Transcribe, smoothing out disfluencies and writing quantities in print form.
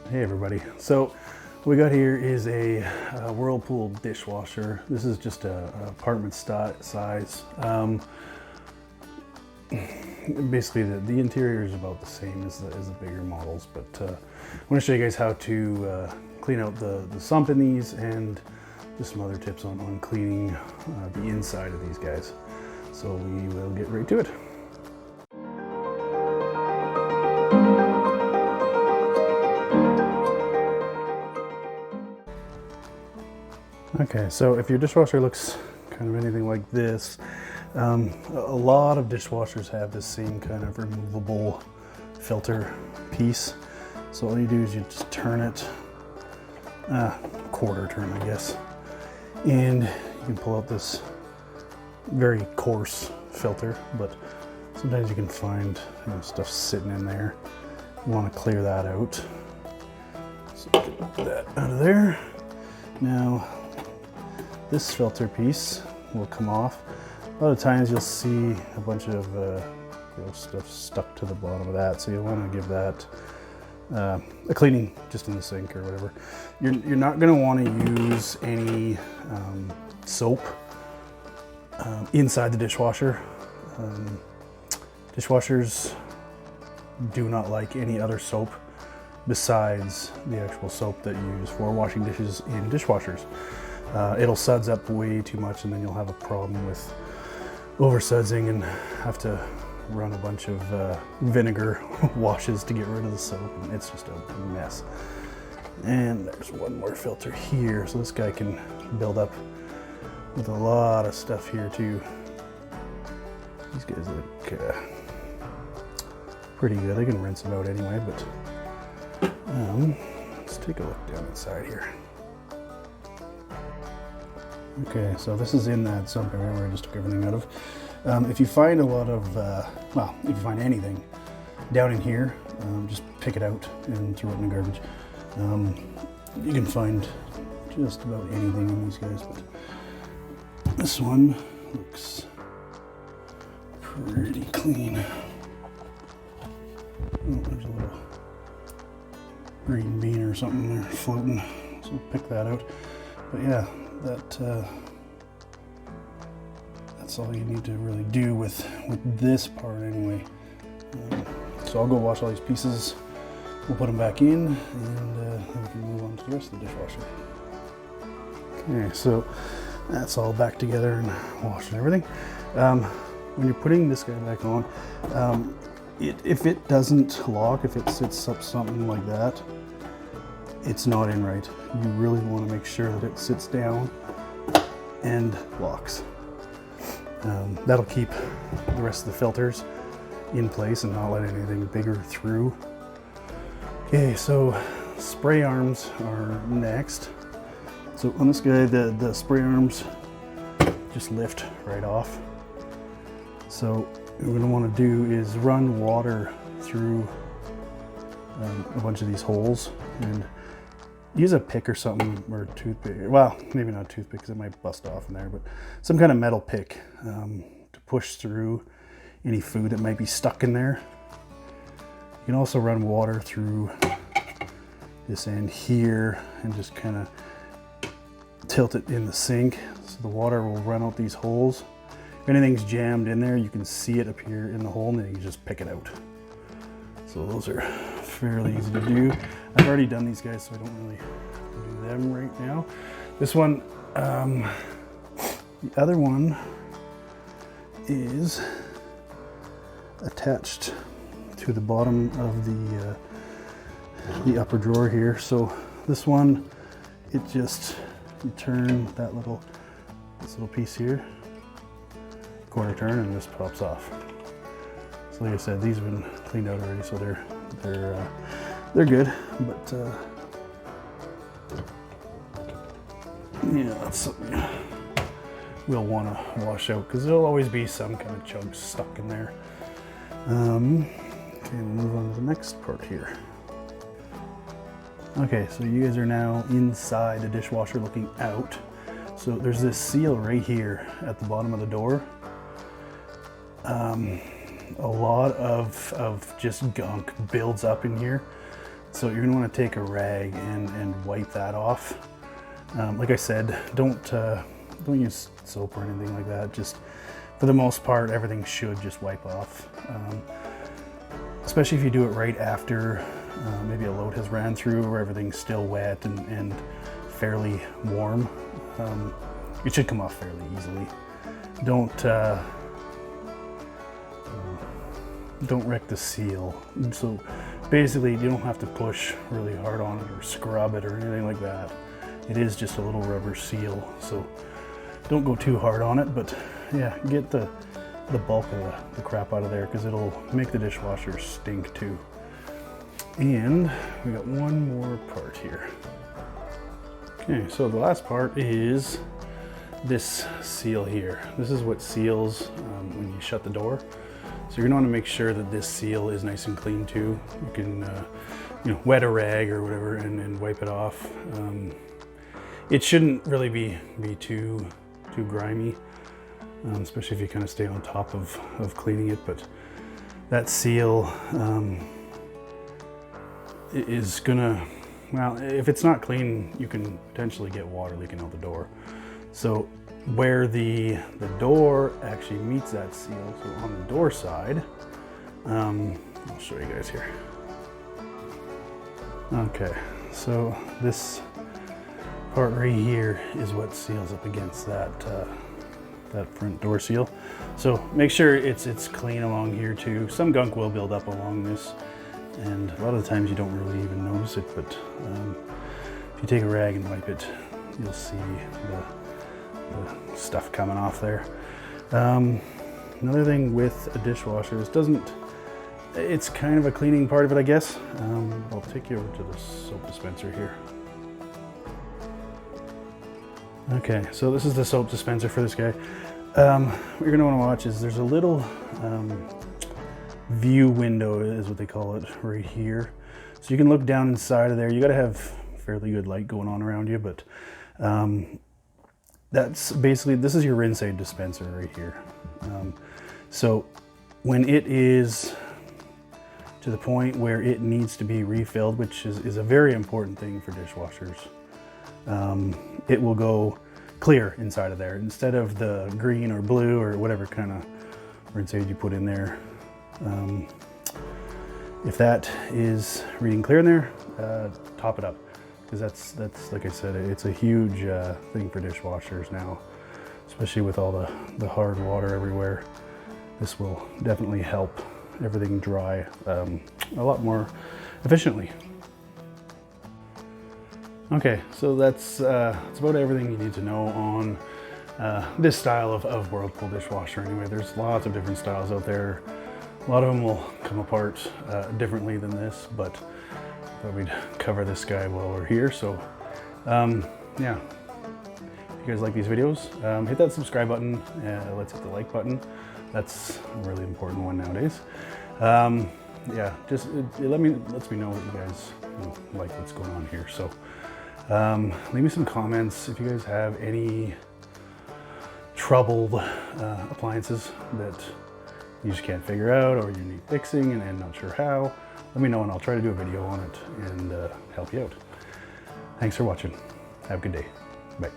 Hey everybody. So what we got here is a Whirlpool dishwasher. This is just a apartment size. Basically the interior is about the same as the bigger models, but I'm going to show you guys how to clean out the sump in these and just some other tips on cleaning the inside of these guys. So we will get right to it. Okay, so if your dishwasher looks kind of anything like this, a lot of dishwashers have this same kind of removable filter piece. So all you do is you just turn it, quarter turn I guess, and you can pull out this very coarse filter, but sometimes you can find stuff sitting in there. You want to clear that out. So get that out of there. Now, this filter piece will come off. A lot of times you'll see a bunch of gross stuff stuck to the bottom of that, so you'll want to give that a cleaning just in the sink or whatever. You're not going to want to use any soap inside the dishwasher. Dishwashers do not like any other soap besides the actual soap that you use for washing dishes in dishwashers. It'll suds up way too much, and then you'll have a problem with oversudsing and have to run a bunch of vinegar washes to get rid of the soap, and it's just a mess. And there's one more filter here, so this guy can build up with a lot of stuff here too. These guys look pretty good. I can rinse them out anyway, but let's take a look down inside here. Okay, so this is in that sump area where I just took everything out of. If you find a lot of, well, if you find anything down in here, just pick it out and throw it in the garbage. You can find just about anything in these guys, but this one looks pretty clean. Oh, there's a little green bean or something there floating, so we'll pick that out. But yeah, that's all you need to really do with this part anyway. So I'll go wash all these pieces, we'll put them back in, and then we can move on to the rest of the dishwasher. Okay, so that's all back together and washed and everything. When you're putting this guy back on, if it doesn't lock, if it sits up something like that, it's not in right. You really want to make sure that it sits down and locks. That'll keep the rest of the filters in place and not let anything bigger through. Okay, so spray arms are next. So on this guy, the spray arms just lift right off. So what we're going to want to do is run water through a bunch of these holes, and use a pick or something, or a toothpick. Well, maybe not a toothpick because it might bust off in there, but some kind of metal pick to push through any food that might be stuck in there. You can also run water through this end here and just kind of tilt it in the sink so the water will run out these holes. If anything's jammed in there, you can see it appear in the hole, and then you can just pick it out. So those are fairly easy to do. I've already done these guys, so I don't really do them right now. This one, the other one is attached to the bottom of the upper drawer here. So this one, it just, you turn this little piece here, quarter turn, and this pops off. So like I said, these have been cleaned out already, so they're good, but yeah, that's something we'll want to wash out because there'll always be some kind of chunks stuck in there. Okay, we'll move on to the next part here. Okay, so you guys are now inside the dishwasher looking out. So there's this seal right here at the bottom of the door. A lot of just gunk builds up in here. So you're gonna wanna take a rag and wipe that off. Like I said, don't use soap or anything like that. Just for the most part, everything should just wipe off. Especially if you do it right after maybe a load has ran through or everything's still wet and fairly warm. It should come off fairly easily. Don't wreck the seal. So basically you don't have to push really hard on it or scrub it or anything like that. It is just a little rubber seal, so don't go too hard on it, but yeah, get the bulk of the crap out of there because it'll make the dishwasher stink too. And we got one more part here. Okay, so the last part is this seal here. This is what seals when you shut the door. So you're gonna wanna make sure that this seal is nice and clean too. You can wet a rag or whatever and wipe it off. It shouldn't really be too grimy, especially if you kind of stay on top of cleaning it, but that seal is gonna, well, if it's not clean, you can potentially get water leaking out the door. So where the door actually meets that seal, so on the door side, I'll show you guys here. Okay, so this part right here is what seals up against that front door seal. So make sure it's clean along here too. Some gunk will build up along this, and a lot of the times you don't really even notice it, but if you take a rag and wipe it, you'll see the stuff coming off there. Another thing with a dishwasher is it's kind of a cleaning part of it, I guess. I'll take you over to the soap dispenser here. Okay, so this is the soap dispenser for this guy. What you're gonna wanna watch is there's a little view window is what they call it right here. So you can look down inside of there. You gotta have fairly good light going on around you, but that's basically, this is your rinse aid dispenser right here. So when it is to the point where it needs to be refilled, which is a very important thing for dishwashers, it will go clear inside of there instead of the green or blue or whatever kind of rinse aid you put in there. If that is reading clear in there, top it up, because that's like I said, it's a huge thing for dishwashers now, especially with all the hard water everywhere. This will definitely help everything dry a lot more efficiently. Okay, so that's about everything you need to know on this style of Whirlpool dishwasher anyway. There's lots of different styles out there. A lot of them will come apart differently than this, but I thought we'd cover this guy while we're here. So yeah, if you guys like these videos, hit that subscribe button. Let's hit the like button. That's a really important one nowadays. Yeah, just it lets me know what you guys like what's going on here. So leave me some comments if you guys have any troubled appliances that you just can't figure out or you need fixing and not sure how. Let me know and I'll try to do a video on it and help you out. Thanks for watching. Have a good day. Bye.